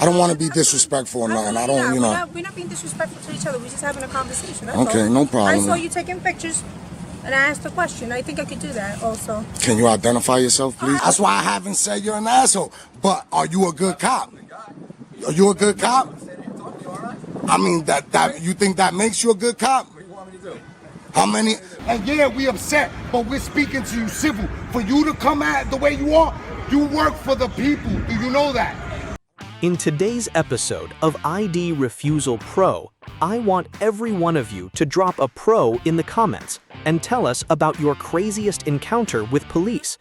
I don't want to be disrespectful or nothing. I don't, you know. We're not being disrespectful to each other. We're just having a conversation. That's okay, all. No problem. I saw you taking pictures, and I asked a question. I think I could do that also. Can you identify yourself, please? That's why I haven't said you're an asshole. But are you a good cop? Are you a good cop? I mean, that you think that makes you a good cop? What do you want me to do? How many? And yeah, we upset, but we're speaking to you civil. For you to come at the way you are, you work for the people. Do you know that? In today's episode of ID Refusal Pro, I want every one of you to drop a pro in the comments and tell us about your craziest encounter with police.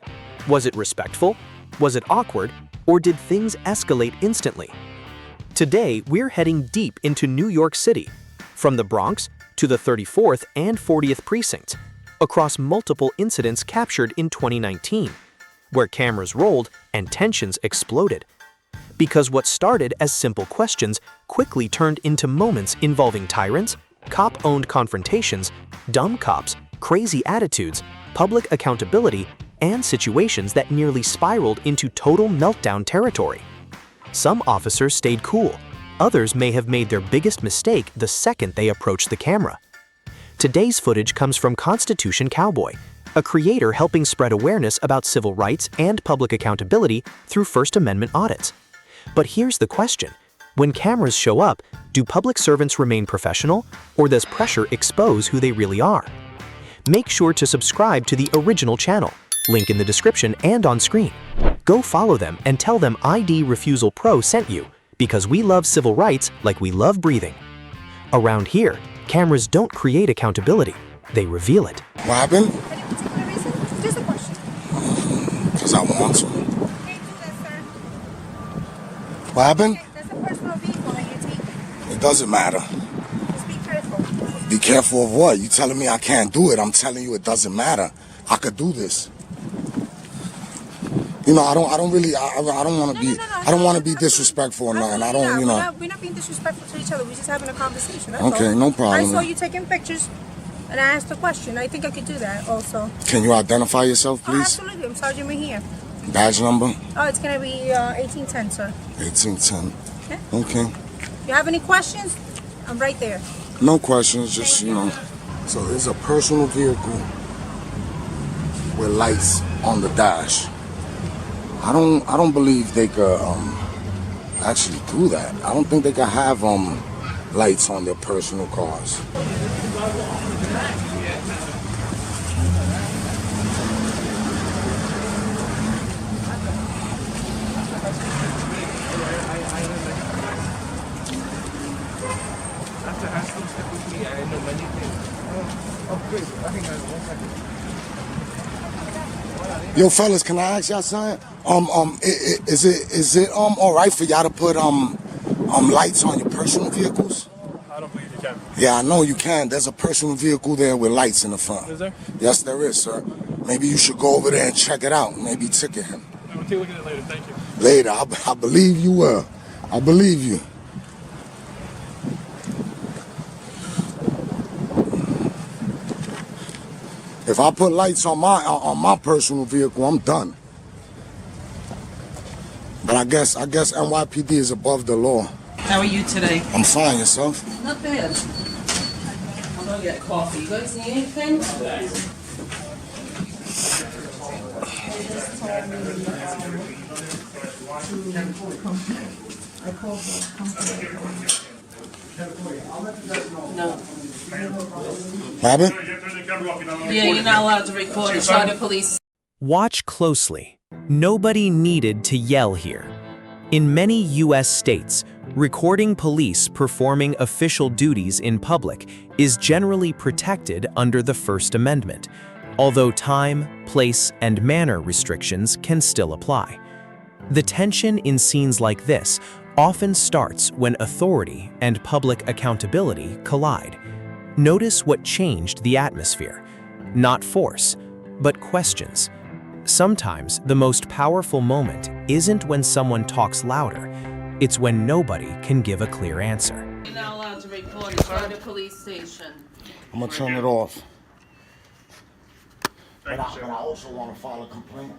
Was it respectful? Was it awkward? Or did things escalate instantly? Today, we're heading deep into New York City, from the Bronx to the 34th and 40th precincts, across multiple incidents captured in 2019, where cameras rolled and tensions exploded. Because what started as simple questions quickly turned into moments involving tyrants, cop-owned confrontations, dumb cops, crazy attitudes, public accountability, and situations that nearly spiraled into total meltdown territory. Some officers stayed cool. Others may have made their biggest mistake the second they approached the camera. Today's footage comes from Constitution Cowboy, a creator helping spread awareness about civil rights and public accountability through First Amendment audits. But here's the question. When cameras show up, do public servants remain professional, or does pressure expose who they really are? Make sure to subscribe to the original channel, link in the description and on screen. Go follow them and tell them ID Refusal Pro sent you, because we love civil rights like we love breathing. Around here, cameras don't create accountability, they reveal it. What happened? Any particular reason? Just a question. Because I want to. Can't do that, sir. What happened? That's a personal vehicle that you're taking. It doesn't matter. Just be careful. Be careful of what? You telling me I can't do it? I'm telling you it doesn't matter. I could do this. You know, I don't want to be, I don't want to be disrespectful or nothing. I don't, you know. We're not being disrespectful to each other. We're just having a conversation. That's okay, all. No problem. I saw you taking pictures, and I asked a question. I think I could do that also. Can you identify yourself, please? Absolutely. I'm Sergeant Mejia. Badge number? Oh, it's going to be 1810, sir. 1810. Okay. Okay. If you have any questions, I'm right there. No questions, just, you know. So it's a personal vehicle with lights on the dash. I don't believe they could actually do that. I don't think they could have lights on their personal cars. Yo, fellas, can I ask y'all something? Is it all right for y'all to put lights on your personal vehicles? I don't believe you can. Yeah, I know you can. There's a personal vehicle there with lights in the front. Is there? Yes, there is, sir. Maybe you should go over there and check it out. Maybe ticket him. We'll take a look at it later. Thank you. Later, I believe you will. I believe you. If I put lights on my personal vehicle, I'm done. But I guess NYPD is above the law. How are you today? I'm fine. Yourself? Not bad. I'm gonna get coffee. You guys need anything? No. What happened? Yeah, you're not allowed to record it. Try the police. Watch closely. Nobody needed to yell here. In many U.S. states, recording police performing official duties in public is generally protected under the First Amendment, although time, place, and manner restrictions can still apply. The tension in scenes like this often starts when authority and public accountability collide. Notice what changed the atmosphere. Not force, but questions. Sometimes the most powerful moment isn't when someone talks louder, it's when nobody can give a clear answer. You're not allowed to record it. Try the police station. I'm gonna turn it off. But I also want to file a complaint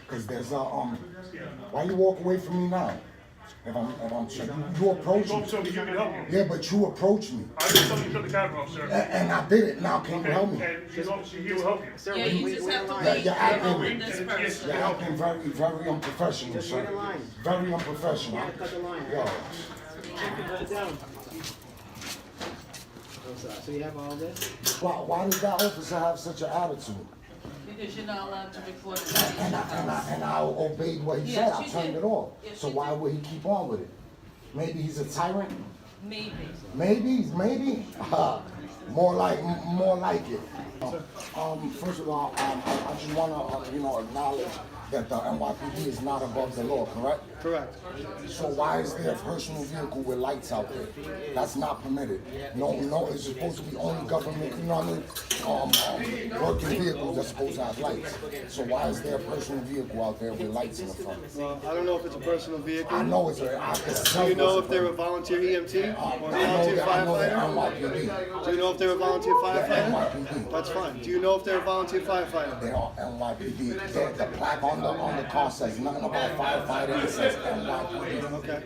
because there's a why you walk away from me now? If I'm you approach me. So you can help you. Yeah, but you approach me. I just told you to shut the camera off, sir. And I did it. Now can you help me? And his officer here will help you. Yeah, you just have to wait You're acting, on this person. you're acting very, very unprofessional, sir. Very unprofessional. Yo. So you have all this? Why does that officer have such an attitude? Because you're not allowed to record it. And I obeyed what he Yes, said. I you turned did. it off. Yes, So you why did. would he keep on with it? Maybe he's a tyrant. Maybe. Maybe. More like it. First of all, I just want to acknowledge that the NYPD is not above the law, correct? Correct. So why is there a personal vehicle with lights out there? That's not permitted. No, it's supposed to be only government, working vehicles that's supposed to have lights. So why is there a personal vehicle out there with lights in the front? Well, I don't know if it's a personal vehicle. I know it's Do you know if they're a volunteer EMT or a volunteer firefighter? NYPD. Do you know if they're a volunteer firefighter? NYPD. That's fine. Do you know if they're a volunteer firefighter? They are NYPD. The plaque on the car says nothing about firefighter. It says NYPD. Okay.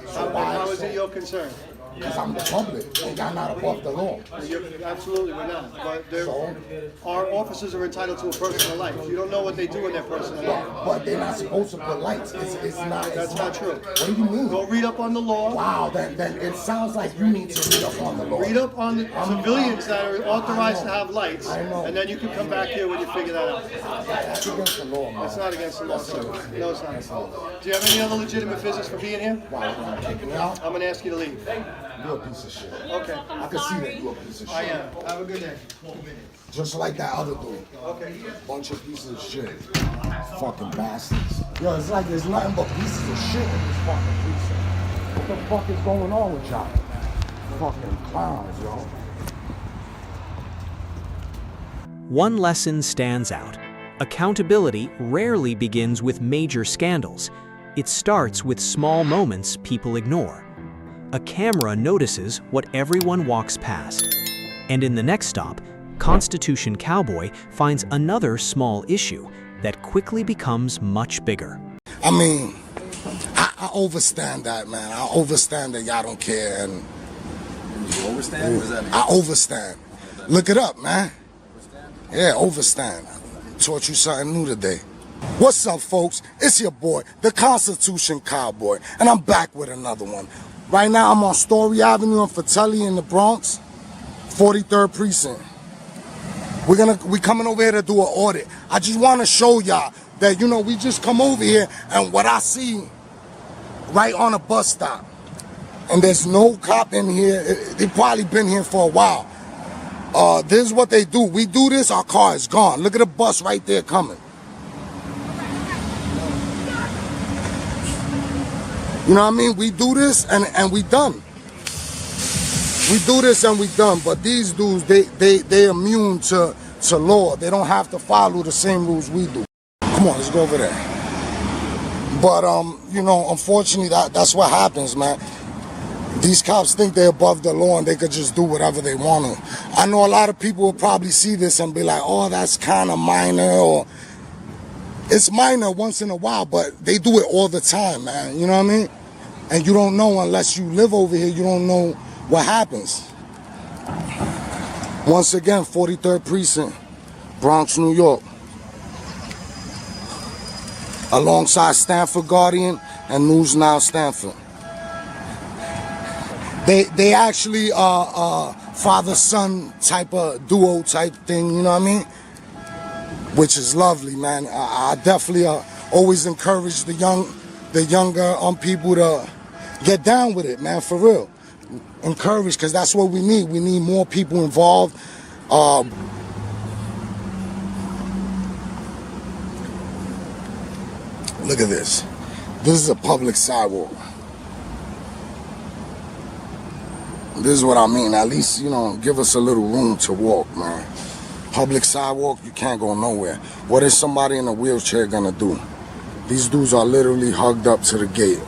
So why How is it your concern? Because I'm the public, and y'all not above the law. Absolutely, we're not. But So? our officers are entitled to a personal life. You don't know what they do in their personal life. But they're not supposed to put lights. It's not. That's not true. What do you mean? Go read up on the law. Wow, then it sounds like you need to read up on the law. Read up on the civilians that are authorized to have lights, I know. and then you can come back here when you figure that out. That's against the law, man. It's not against the law, sir. No, it's not. Do you have any other legitimate business for being here? Wow, you gonna kick me out? I'm gonna ask you to leave. You're a piece of shit. Okay. I can see that you're a piece of shit. I am. Have a good day. Just like that other dude. Okay. Bunch of pieces of shit. Fucking bastards. Yo, it's like there's nothing but pieces of shit in this fucking precinct. What the fuck is going on with y'all? Fucking clowns, yo. One lesson stands out. Accountability rarely begins with major scandals. It starts with small moments people ignore. A camera notices what everyone walks past. And in the next stop, Constitution Cowboy finds another small issue that quickly becomes much bigger. I mean, I overstand that, man. I overstand that y'all don't care. And You overstand? What does that mean? I overstand. Look it up, man. Yeah, overstand. Taught you something new today. What's up, folks? It's your boy, the Constitution Cowboy, and I'm back with another one. Right now, I'm on Story Avenue in Fratelli in the Bronx, 43rd Precinct. We coming over here to do an audit. I just want to show y'all that, we just come over here, and what I see right on a bus stop, and there's no cop in here. They probably been here for a while. This is what they do. We do this, our car is gone. Look at the bus right there coming. You know what I mean? We do this and we done. We do this and we done. But these dudes, they immune to law. They don't have to follow the same rules we do. Come on, let's go over there. But unfortunately, that's what happens, man. These cops think they're above the law and they could just do whatever they want to. I know a lot of people will probably see this and be like, oh, that's kind of minor, or it's minor once in a while, but they do it all the time, man. You know what I mean? And you don't know unless you live over here, you don't know what happens. Once again, 43rd Precinct, Bronx, New York. Alongside Stanford Guardian and News Now Stanford. They actually father-son type of duo type thing, you know what I mean? Which is lovely, man. I definitely always encourage the younger people to get down with it, man, for real. Encourage, because that's what we need. We need more people involved. Look at this. This is a public sidewalk. This is what I mean. At least, give us a little room to walk, man. Public sidewalk, you can't go nowhere. What is somebody in a wheelchair gonna do? These dudes are literally hugged up to the gate.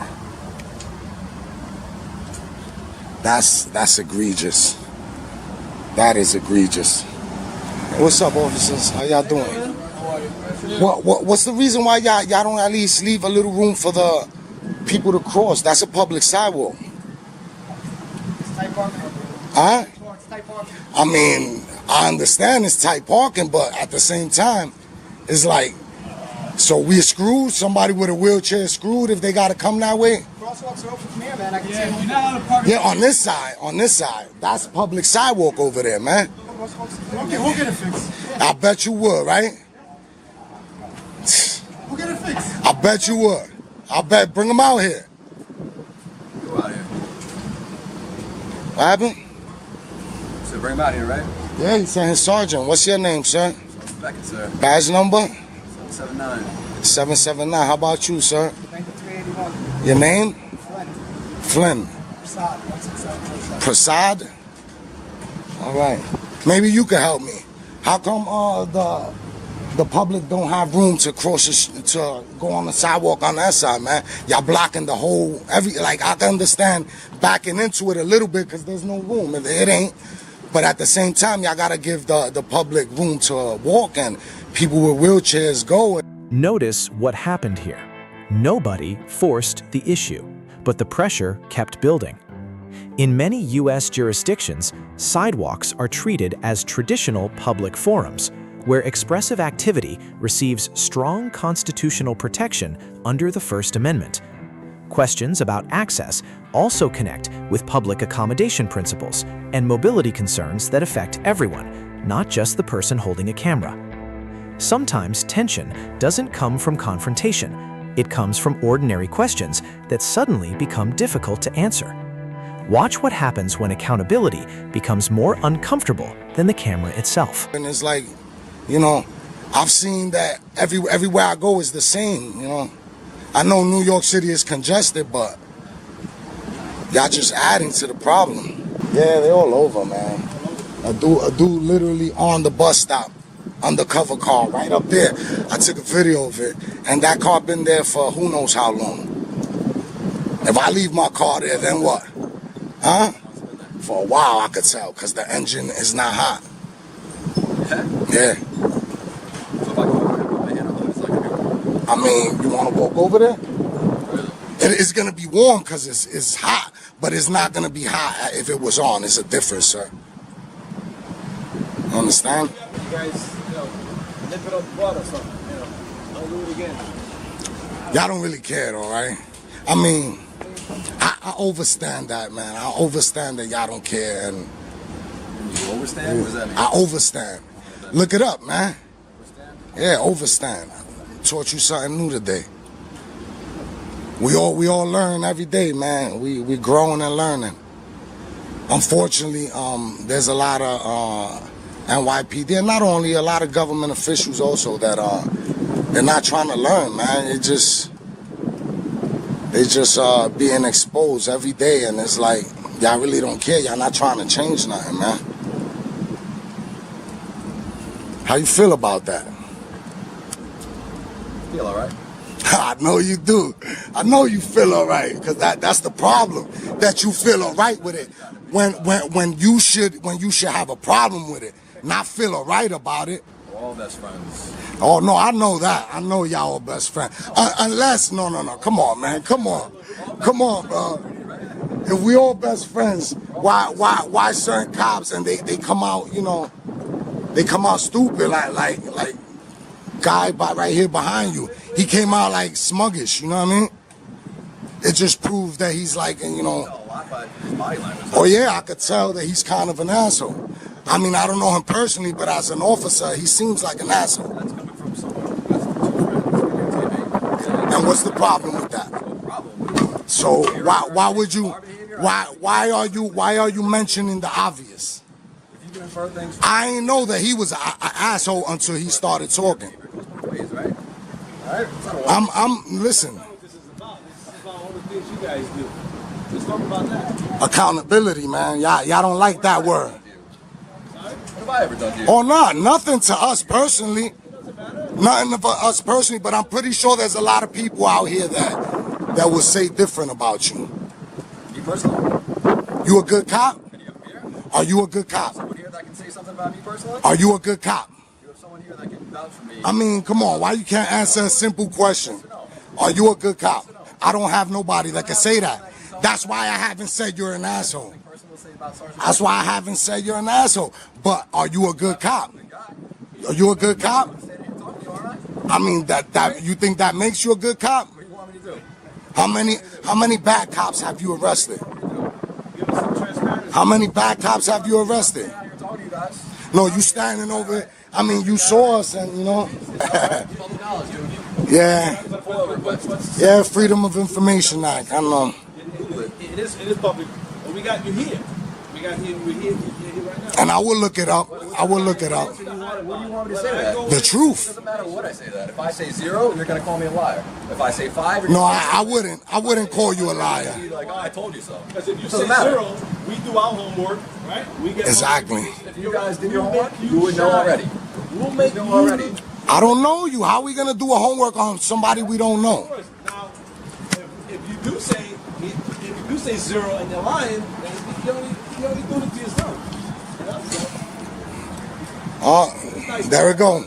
That's egregious. That is egregious. What's up, officers? How y'all doing? What's the reason why y'all don't at least leave a little room for the people to cross. That's a public sidewalk. It's tight parking. Huh? It's tight parking. I mean, I understand it's tight parking, but at the same time, it's like, so we're screwed? Somebody with a wheelchair is screwed if they got to come that way? Crosswalks are open from here, man. I can see them. You're not allowed to park. Yeah, on this side. That's public sidewalk over there, man. We'll get it fixed. I bet you would, right? We'll get it fixed. I bet you would. I bet, bring them out here. Go out here. What happened? So bring him out here, right? Yeah, he sent his sergeant. What's your name, sir? Beckett, sir. Badge number? 779. 779. How about you, sir? 9381. Your name? Flynn. Flynn. Prasad. 167. Prasad? All right. Maybe you can help me. How come the public don't have room to to go on the sidewalk on that side, man? Y'all blocking the whole, like, I can understand backing into it a little bit because there's no room. It ain't. But at the same time, y'all got to give the public room to walk and people with wheelchairs go. Notice what happened here. Nobody forced the issue, but the pressure kept building. In many U.S. jurisdictions, sidewalks are treated as traditional public forums, where expressive activity receives strong constitutional protection under the First Amendment. Questions about access also connect with public accommodation principles and mobility concerns that affect everyone, not just the person holding a camera. Sometimes tension doesn't come from confrontation. It comes from ordinary questions that suddenly become difficult to answer. Watch what happens when accountability becomes more uncomfortable than the camera itself. And it's like, you know, I've seen that everywhere I go is the same, you know. I know New York City is congested, but y'all just adding to the problem. Yeah, they all over, man. A dude literally on the bus stop, undercover car right up there. I took a video of it, and that car been there for who knows how long. If I leave my car there, then what? Huh? For a while, I could tell, because the engine is not hot. Yeah. I mean, you want to walk over there? It's going to be warm because it's hot, but it's not going to be hot if it was on. It's a difference, sir. You understand? You guys, nip it up the butt or something. Don't do it again. Y'all don't really care, all right? I mean, I overstand that, man. I overstand that y'all don't care. And You overstand? What does that mean? I overstand. Look it up, man. Yeah, overstand. Taught you something new today. We all learn every day, man. We growing and learning. Unfortunately, there's a lot of NYPD, and not only a lot of government officials also that they're not trying to learn, man. They just being exposed every day, and it's like y'all really don't care. Y'all not trying to change nothing, man. How you feel about that? Feel all right? I know you do. I know you feel all right, because that's the problem, that you feel all right with it when you should have a problem with it, not feel all right about it. We're all best friends. Oh no, I know that. I know y'all are best friends. Unless no. Come on, man. Come on, bro. If we all best friends, why certain cops and they come out, you know, they come out stupid like guy right here behind you. He came out like smuggish, you know what I mean? It just proves that he's like, you know. A lot by his body language. Oh yeah, I could tell that he's kind of an asshole. I mean, I don't know him personally, but as an officer, he seems like an asshole. That's coming from someone that's And what's the problem with that? So why would you? Why are you mentioning the obvious? If you can infer things, I ain't know that he was an asshole until he started talking. ways, right? Listen. This is about all the things you guys do. Let's talk about that. Accountability, man. Y'all don't like that word. What have I ever done to you? Or not. Nothing to us personally. Nothing for us personally, but I'm pretty sure there's a lot of people out here that will say different about you. Me personally? You a good cop? Can you have here? Are you a good cop? Someone here that can say something about me personally? Are you a good cop? You have someone here that can vouch for me. I mean, come on. Why you can't answer a simple question? Are you a good cop? I don't have nobody that can say that. That's why I haven't said you're an asshole. Personal say about Sergeant. That's why I haven't said you're an asshole. But are you a good cop? Are you a good cop? Standing here talking to you, aren't I mean, that you think that makes you a good cop? I? What do you want me to do? How many bad cops have you arrested? Give us some transparency. How many bad cops have you arrested? I'm here talking to you guys. No, you standing over. I mean, you saw us, and you know. Public knowledge, dude. Yeah, What's yeah. Freedom of Information Act. I know. It is public. But we got you here. We're here right now. And I will look it up. I will look it up. What do you want me to say to that? The It truth. doesn't matter what I say to that. If I say 0, you're gonna call me a liar. If I say 5, you're No, gonna I wouldn't. I wouldn't call you a liar. be like, oh, I told you so. Because if you Doesn't say matter. 0, we do our homework, right? We get Exactly. If you guys did your homework, you would know already. We'll make You you know already. I don't know you. How are we gonna do a homework on somebody we don't know? Now, if you do say 0 and you're lying, then you only do it to yourself. There we go.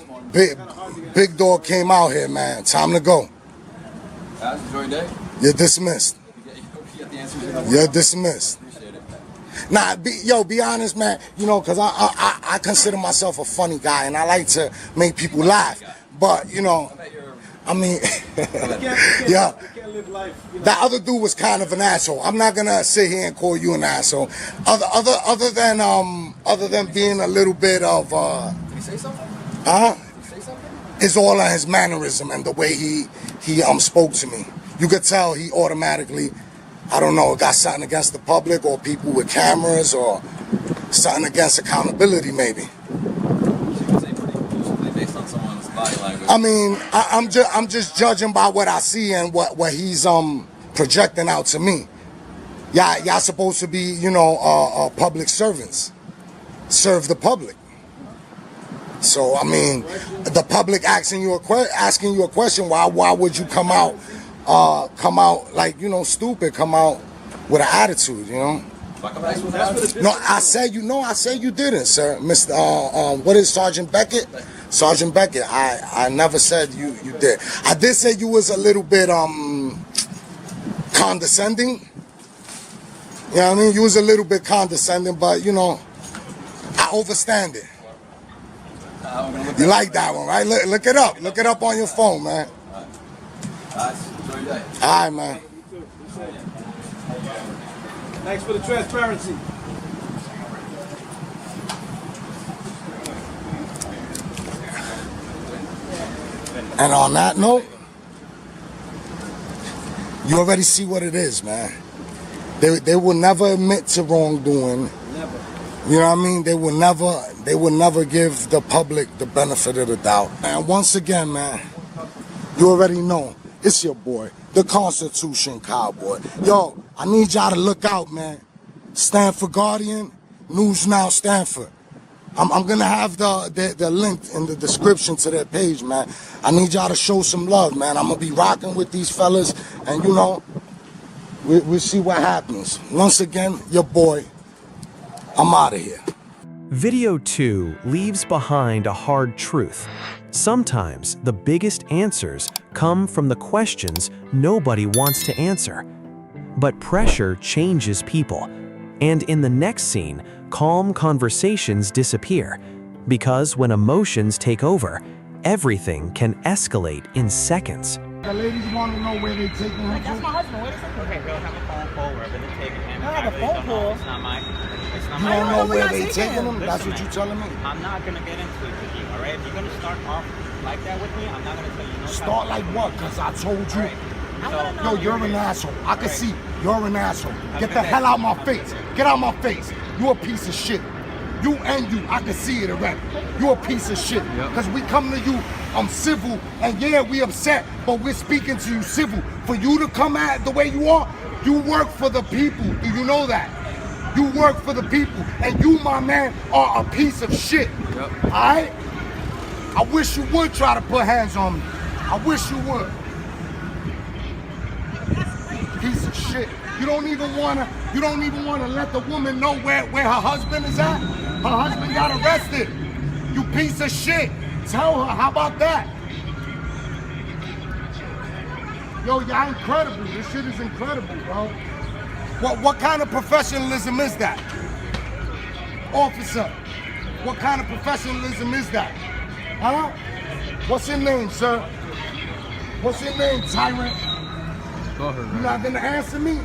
Big dog came out here, man. Time to go. Guys, enjoy your day. You're dismissed. You get the answers you're gonna You're dismissed. appreciate it. Nah, be honest, man. You know, cause I consider myself a funny guy, and I like to make people laugh. But you know, I mean, yeah. You can't live life. That other dude was kind of an asshole. I'm not gonna sit here and call you an asshole. Other than being a little bit of Did he say something? Did he say something? it's all on his mannerism and the way he spoke to me. You could tell he automatically, I don't know, got something against the public or people with cameras or something against accountability maybe. Based on someone's body language. I mean, I'm just judging by what I see and what he's projecting out to me. Y'all supposed to be, you know, public servants. Serve the public. So I mean, the public asking you a question. Why would you come out like, you know, stupid? Come out with an attitude, you know. No, I said you didn't, sir. Mr. What is Sergeant Beckett? Sergeant Beckett. I never said you did. I did say you was a little bit condescending. You know what I mean? You was a little bit condescending, but you know, I overstand it. You like that one, right? Look it up. Look it up on your phone, man. Enjoy your day. All right, man. Thanks for the transparency. And on that note, you already see what it is, man. They will never admit to wrongdoing. Never. You know what I mean? They will never give the public the benefit of the doubt. And once again, man, you already know, it's your boy, the Constitution Cowboy. Yo, I need y'all to look out, man. Stanford Guardian, News Now Stanford. I'm gonna have the link in the description to their page, man. I need y'all to show some love, man. I'm gonna be rocking with these fellas, and you know, we'll see what happens. Once again, your boy, I'm out of here. Video 2 leaves behind a hard truth. Sometimes the biggest answers come from the questions nobody wants to answer. But pressure changes people. And in the next scene, calm conversations disappear. Because when emotions take over, everything can escalate in seconds. The ladies want to know where they taking him That's to. my husband. What is it? Okay, we'll have a phone call wherever they're taking him. I have a phone call. It's not my. It's not You my. don't know we're where not they taking taking him. him? That's Listen, what you man. telling me? I'm not gonna get into it with you, all right? If you're gonna start off like that with me, I'm not gonna tell you no. Start like what? Because I told you. So, Yo, you're an asshole. I can see you're an asshole. Get a the good hell day. out my face. Get out my face. You a piece of shit. You and you, I can see it already. You a piece of shit. Because we come to you, I'm civil, and yeah, we upset, but we're speaking to you civil. For you to come at the way you are, you work for the people. Do you know that? You work for the people. And you, my man, are a piece of shit. All right? I wish you would try to put hands on me. I wish you would. Piece of shit. You don't even wanna let the woman know where her husband is at. Her husband got arrested. You piece of shit. Tell her, how about that? Yo, y'all incredible. This shit is incredible, bro. What kind of professionalism is that? Officer, what kind of professionalism is that? Huh? What's your name, sir? What's your name, tyrant? Go ahead, You not gonna answer me?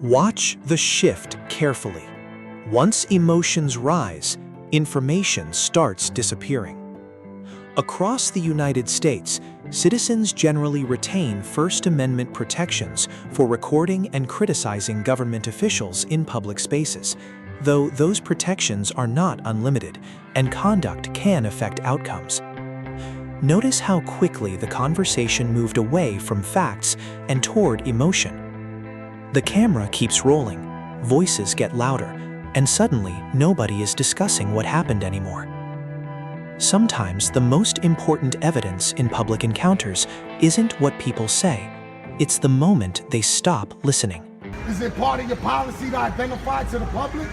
Watch the shift carefully. Once emotions rise, information starts disappearing. Across the United States, citizens generally retain First Amendment protections for recording and criticizing government officials in public spaces, though those protections are not unlimited, and conduct can affect outcomes. Notice how quickly the conversation moved away from facts and toward emotion. The camera keeps rolling, voices get louder, and suddenly nobody is discussing what happened anymore. Sometimes the most important evidence in public encounters isn't what people say, it's the moment they stop listening. Is it part of your policy to identify to the public?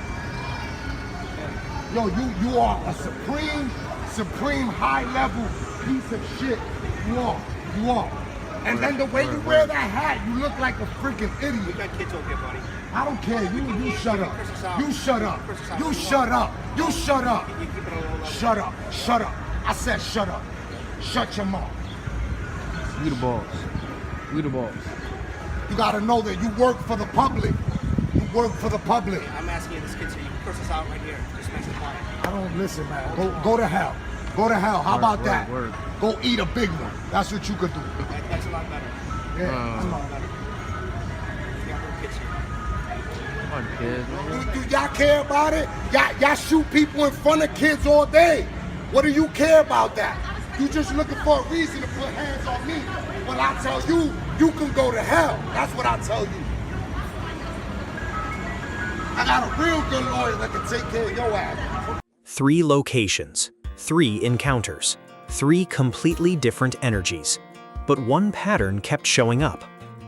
Yo, you are a supreme high-level piece of shit. You are. And then the way you wear that hat, you look like a freaking idiot. We got kids over here, buddy. I don't care. You shut up. You shut up. You shut up. You shut up. You keep it on a low level. Shut up. Shut up. I said shut up. Shut your mouth. We the boss. We the boss. You gotta know that you work for the public. You work for the public. I'm asking you, this kid's here. You can curse us out right here. Just nice and quiet. I don't listen, man. Go to hell. Go to hell. How about that? Word. Go eat a big one. That's what you could do. That's a lot better. Yeah. That's a lot better. We got little kids here. Come on, kid. Do y'all care about it? Y'all shoot people in front of kids all day. What do you care about that? You just looking for a reason to put hands on me. But I tell you, you can go to hell. That's what I tell you. I got a real good lawyer that can take care of your ass. 3 locations, 3 encounters, 3 completely different energies. But one pattern kept showing up.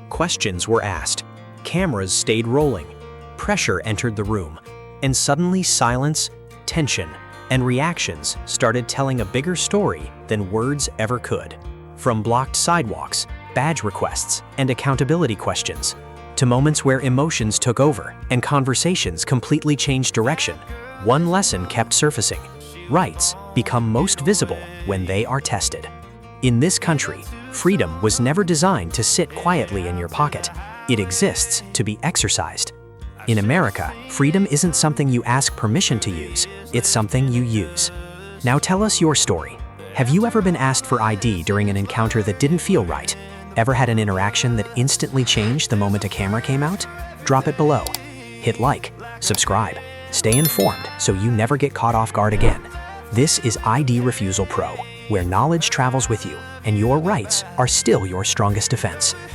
Questions were asked, cameras stayed rolling, pressure entered the room, and suddenly silence, tension, and reactions started telling a bigger story than words ever could. From blocked sidewalks, badge requests, and accountability questions, to moments where emotions took over and conversations completely changed direction, one lesson kept surfacing. Rights become most visible when they are tested. In this country, freedom was never designed to sit quietly in your pocket. It exists to be exercised. In America, freedom isn't something you ask permission to use, it's something you use. Now tell us your story. Have you ever been asked for ID during an encounter that didn't feel right? Ever had an interaction that instantly changed the moment a camera came out? Drop it below. Hit like, subscribe, stay informed so you never get caught off guard again. This is ID Refusal Pro, where knowledge travels with you and your rights are still your strongest defense.